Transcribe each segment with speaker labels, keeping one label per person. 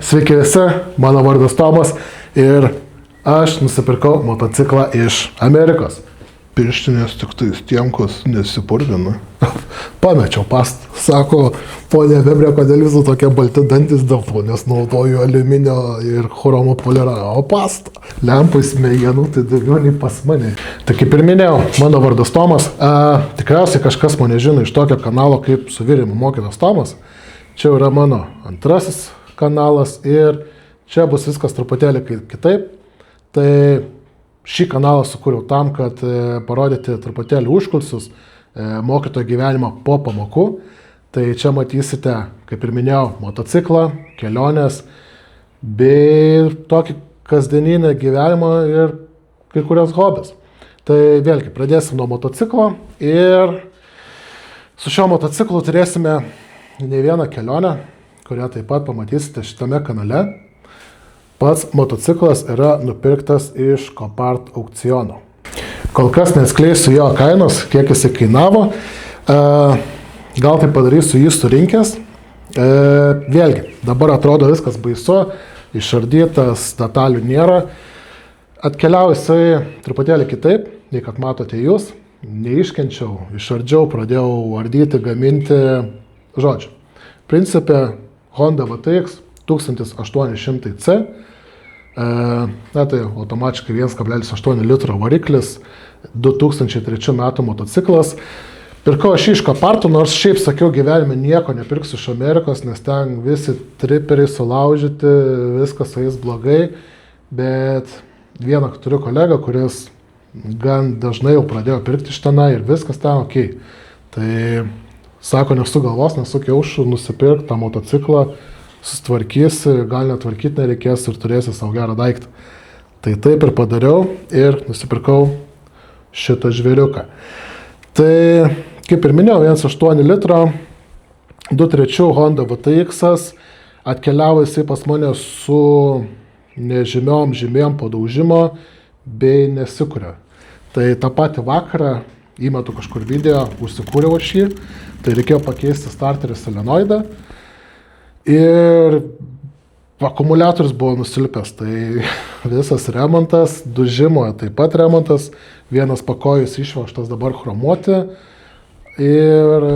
Speaker 1: Sveiki visi, mano vardas Tomas ir aš nusipirkau motociklą iš Amerikos. Pirštinės tik tais tiem, kas nesipurvina. Pamečiau pastą. Sako, ponė Vebrė, kodėl visų tokie balti dantis dėl to, nes naudoju aliuminio ir chromo poliravimo pastą. Lempai smegenų, tai daugiau nei pas mane. Tai kaip ir minėjau, mano vardas Tomas. Tikriausiai kažkas mane žino iš tokio kanalo kaip Suvirimo mokytas Tomas. Čia yra mano antrasis kanalas ir čia bus viskas truputėlį kitaip. Tai šį kanalą sukūriau tam, kad parodyti truputėlį užkulsius mokytojo gyvenimą po pamokų. Tai čia matysite, kaip ir minėjau, motociklą, keliones, bei tokį kasdieninį gyvenimą ir kai kurias hobis. Tai vėlgi, pradėsim nuo motociklo ir su šio motociklu turėsime ne vieną kelionę, kurią taip pat pamatysite šitame kanale. Pats motociklas yra nupirktas iš Copart aukciono. Kol kas neatskleisiu jo kainos, kiek jis kainavo. Gal tai padarysiu jį surinkęs. Vėlgi, dabar atrodo viskas baisu, išardytas, detalių nėra. Atkeliavo jisai truputėlį kitaip, nei kad matote jūs. Neiškenčiau, išardžiau, pradėjau ardyti, gaminti. Žodžiu, principė Honda VTX 1800C. Tai automatiškai 1,8 litro variklis, 2003 metų motociklas. Pirkau aš iš Coparto, nors šiaip sakiau gyvenime nieko nepirksiu iš Amerikos, nes ten visi triperiai sulaužyti, viskas su jais blogai. Bet vieną turiu kolegą, kuris gan dažnai jau pradėjo pirkti iš tenai ir viskas ten ok. Tai sako, nesu galvos, nesu kiaušų, nusipirk tą motociklą, susitvarkysi, gal netvarkyti nereikės ir turėsi savo gerą daiktą. Tai taip ir padariau ir nusipirkau šitą žvėriuką. Tai, kaip ir minėjau, 1,8 litro, 2.3 Honda VTX, atkeliavo jisai pas mane su nežymiom žymėm padaužimo bei nesikuria. Tai tą patį vakarą įmetu kažkur video, užsikūriau aš jį, tai reikėjo pakeisti starterį solenoidą. Ir akumuliatorius buvo nusilpęs, tai visas remontas, dužimo taip pat remontas, vienas pakojus išvežtas dabar chromuoti ir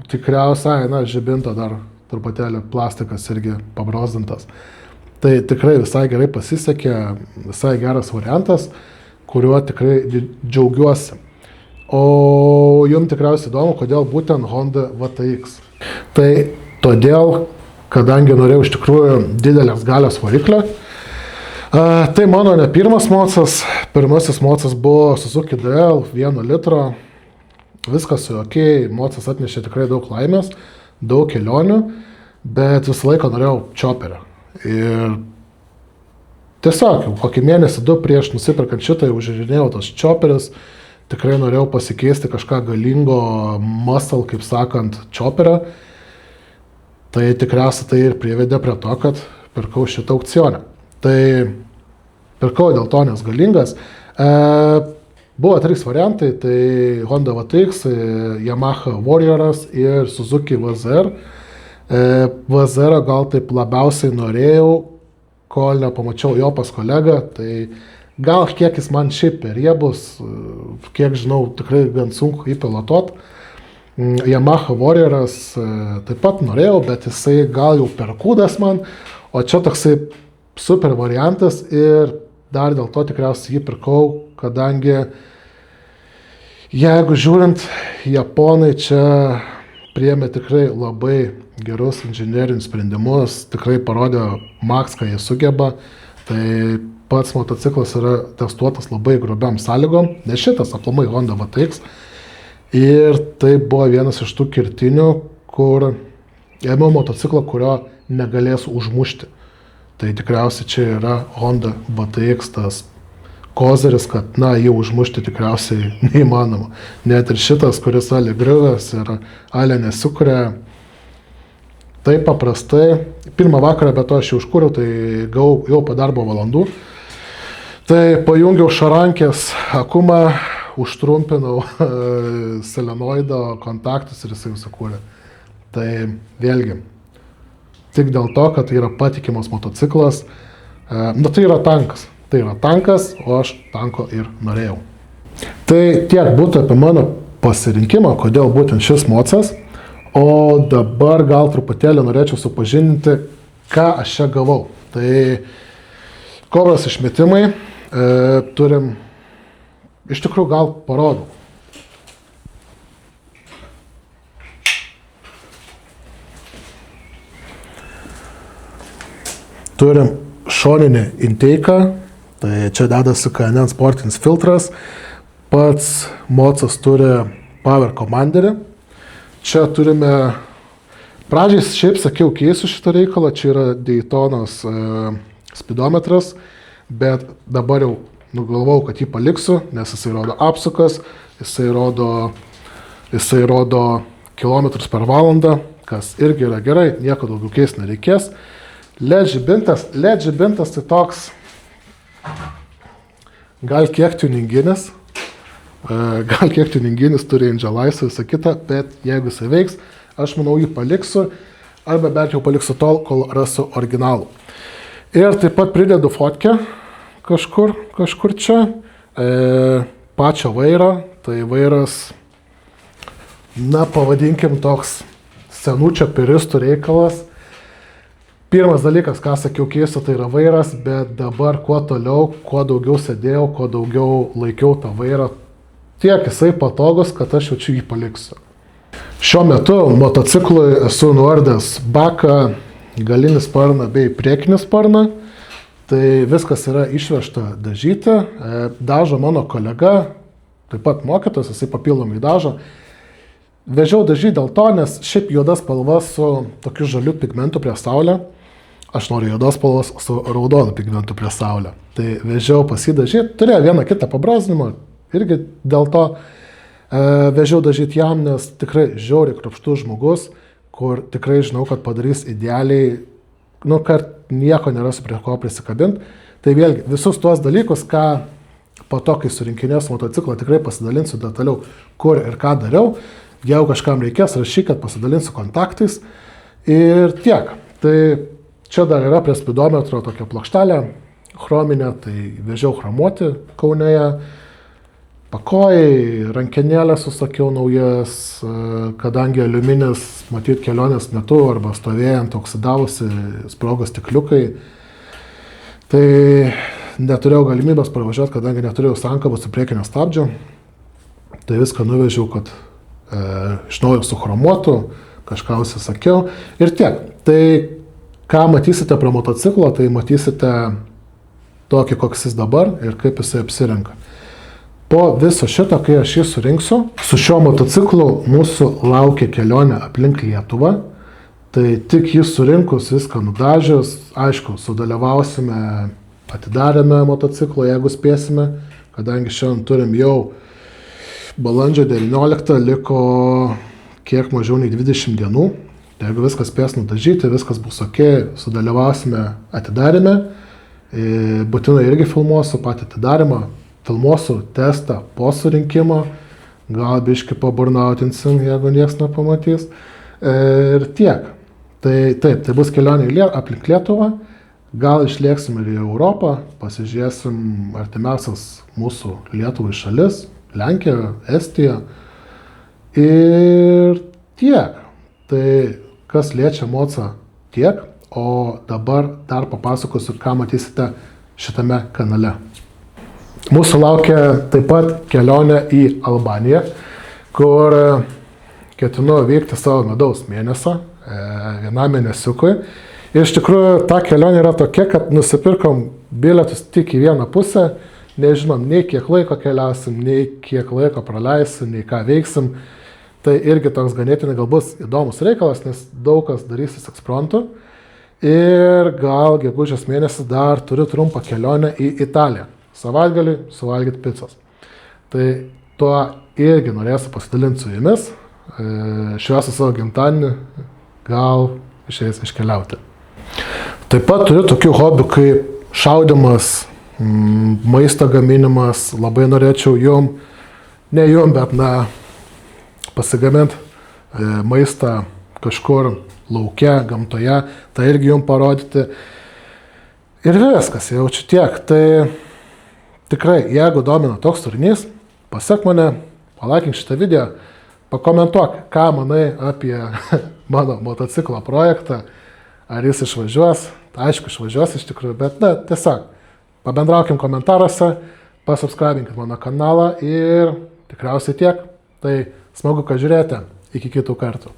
Speaker 1: tikriausiai, žibinto dar truputėlį plastikas irgi pabrozdintas. Tai tikrai visai gerai pasisekė, visai geras variantas, kuriuo tikrai džiaugiuosi. O jums tikriausiai įdomu, kodėl būtent Honda VTX. Tai todėl, kadangi norėjau iš tikrųjų didelės galios variklio, tai mano ne pirmas mocas, pirmasis mocas buvo Suzuki DL 1 litro, viskas su ok, mocas atnešė tikrai daug laimės, daug kelionių, bet visą laiką norėjau chopperio. Ir tiesiog, kokį mėnesį 2 prieš nusipirkant šitą, užžiūrinėjau tas chopperis, tikrai norėjau pasikeisti kažką galingo, muscle, kaip sakant, chopperio. Tai tikriausiai tai ir privedė prie to, kad pirkau šitą aukcionę. Tai pirkau dėl to, nes galingas. Buvo 3 variantai, tai Honda VTX, Yamaha Warrioras ir Suzuki VZR. VZR gal taip labiausiai norėjau, kol nepamačiau jo pas kolegą, tai gal kiek jis man šiaip per riebus, kiek žinau, tikrai gan sunku įpilotuot. Yamaha Warrioras taip pat norėjau, bet jisai gal jau per kūdas man, o čia toksai super variantas ir dar dėl to tikriausiai jį pirkau, kadangi jeigu žiūrint, japonai čia priėmė tikrai labai gerus inžinerinius sprendimus, tikrai parodė maks, ką jie sugeba, tai pats motociklas yra testuotas labai grubiam sąlygom, ne šitas aplamai Honda VTX. Ir tai buvo vienas iš tų kirtinių, kur ėmiau motociklą, kurio negalėsiu užmušti. Tai tikriausiai čia yra Honda VTX tas kozeris, kad jį užmušti tikriausiai neįmanoma. Net ir šitas, kuris ale griuvęs ir ale nesikuria, taip paprastai. Pirmą vakarą be to aš jau užkūriau, tai gavau jau po darbo valandų. Tai pajungiau šarankės akumą, užtrumpinau solenoido kontaktus ir jisai užsikūrė. Tai vėlgi, tik dėl to, kad tai yra patikimas motociklas. Tai yra tankas. Tai yra tankas, o aš tanko ir norėjau. Tai tiek būtų apie mano pasirinkimą, kodėl būtent šis mocas. O dabar gal truputėlį norėčiau supažindinti, ką aš čia gavau. Tai Kobros išmetimai turim, iš tikrųjų gal parodau. Turim šoninį inteiką, tai čia dedasi KNN sportinis filtras. Pats mocas turi power commanderį. Čia turime, pradžiai šiaip sakiau, keisiu šitą reikalą, čia yra Daytonos speedometras, bet dabar jau nugalvau, kad jį paliksiu, nes jisai rodo apsukas, jisai rodo kilometrus per valandą, kas irgi yra gerai, nieko daugiau keisti nereikės. LED žibintas tai toks, gal kiek tuninginis, turi Angelaisą visą kitą, bet jeigu jisai veiks, aš manau jį paliksiu, arba bent jau paliksiu tol, kol rasiu originalų. Ir taip pat pridedu fotkę kažkur čia, pačio vairo, tai vairas, na pavadinkim toks senučio piristų reikalas. Pirmas dalykas, ką sakiau keisiu, tai yra vairas, bet dabar kuo toliau, kuo daugiau sėdėjau, kuo daugiau laikiau tą vairą, tiek jisai patogus, kad aš jaučiu jį paliksiu. Šiuo metu motociklui esu nuardęs baką, galinį sparną bei priekinį sparną, tai viskas yra išvežta dažyti. Dažo mano kolega, taip pat mokytojas, jisai papildomai dažo. Vežiau dažyti dėl to, nes šiaip juoda spalva su tokiu žaliu pigmentu prie saulę. Aš noriu juodos spalvos su raudonu pigmentu prie saulę. Tai vežiau pasidažyti, turėjau vieną kitą pabrazdinimą, irgi dėl to vežiau dažyti jam, nes tikrai žiauriai kruopštus žmogus, kur tikrai žinau, kad padarys idealiai, kad nieko nerasiu prie ko prisikabinti. Tai vėlgi, visus tuos dalykus, ką po to, kai surinkinėsiu motociklą, tikrai pasidalinsiu detaliau, kur ir ką dariau. Jeigu kažkam reikės, rašykit, pasidalinsiu kontaktais ir tiek. Tai čia dar yra prie speedometro tokia plokštelė chrominė, tai vežiau chromuoti Kaunėje, pakojai, rankenėlės susakiau naujas, kadangi aliuminis, matyt, kelionės metu arba stovėjant oksidavusi sprogo stikliukai, tai neturėjau galimybės pravažiuoti, kadangi neturėjau sankabos su priekinio stabdžio, tai viską nuvežiau, kad iš naujo suchromuotų, kažką užsisakiau ir tiek. Tai ką matysite prie motociklo, tai matysite tokį, koks jis dabar ir kaip jisai apsirenka. Po viso šito, kai aš jį surinksiu, su šiuo motociklu mūsų laukia kelionė aplink Lietuvą, tai tik jį surinkus, viską nudažius, aišku, sudalyvausime atidarėme motociklo, jeigu spėsime, kadangi šiandien turim jau balandžio 19, liko kiek mažiau nei 20 dienų. Jeigu viskas spės nudažyti, viskas bus ok, sudalyvausime atidarime. Būtinai irgi filmuosiu patį atidarimą, filmuosiu testą po surinkimo, gal biškį paburnautinsim, jeigu nieks nepamatys. Ir tiek. Tai taip, tai bus kelionė aplink Lietuvą, gal išlėksim ir į Europą, pasižiūrėsim artimiausias mūsų Lietuvai šalis, Lenkija, Estija ir tiek. Tai kas liečia mocą tiek, o dabar dar papasakosiu, ką matysite šitame kanale. Mūsų laukia taip pat kelionė į Albaniją, kur ketinu vykti savo medaus mėnesio, vienam mėnesiukui. Ir iš tikrųjų ta kelionė yra tokia, kad nusipirkom bilietus tik į vieną pusę, nežinom nei kiek laiko keliausim, nei kiek laiko praleisim, nei ką veiksim. Tai irgi toks ganėtinai gal bus įdomus reikalas, nes daug kas darysis ekspromtu. Ir gal gegužės mėnesį dar turiu trumpą kelionę į Italiją. Savaitgalį suvalgyti picos. Tai tuo irgi norėsiu pasidalinti su jumis. Švęsiu savo gimtadienį, gal išeis iškeliauti. Taip pat turiu tokių hobių kaip šaudymas, maisto gaminimas. Labai norėčiau bet pasigamint maistą kažkur lauke, gamtoje, tai irgi jums parodyti. Ir viskas, jaučiu tiek. Tai tikrai, jeigu domina toks turinys, pasek mane, palaikink šitą video, pakomentuok, ką manai apie mano motociklo projektą, ar jis išvažiuos, aišku, išvažiuos iš tikrųjų, bet tiesiog pabendraukim komentaruose, pasubscribinkit mano kanalą ir tikriausiai tiek. Tai smagu, kad žiūrėjote. Iki kitų kartų.